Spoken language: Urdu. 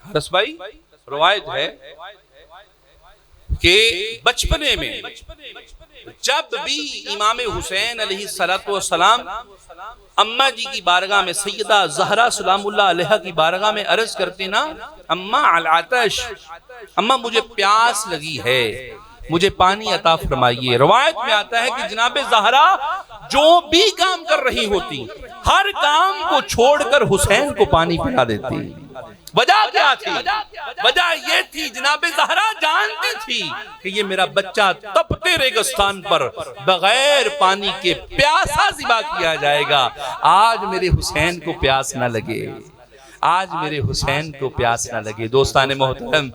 حارث بھائی روایت ہے کہ بچپنے میں جب بھی امام حسین علیہ السلام اماں جی کی بارگاہ میں سیدہ زہرا سلام اللہ علیہا کی بارگاہ میں عرض کرتے نا، اماں العطش، اماں مجھے پیاس لگی ہے، مجھے پانی عطا فرمائیے۔ روایت میں آتا ہے کہ جناب زہرا جو بھی کام کر رہی ہوتی ہر کام کو چھوڑ کر حسین کو پانی پلا دیتی۔ وجہ کیا تھی؟ وجہ یہ تھی جناب زہرا جانتی تھی کہ یہ میرا بچہ تپتے ریگستان پر بغیر پانی کے پیاسا ذبح کیا جائے گا، آج میرے حسین کو پیاس نہ لگے، آج میرے حسین کو پیاس نہ لگے۔ دوستان محترم،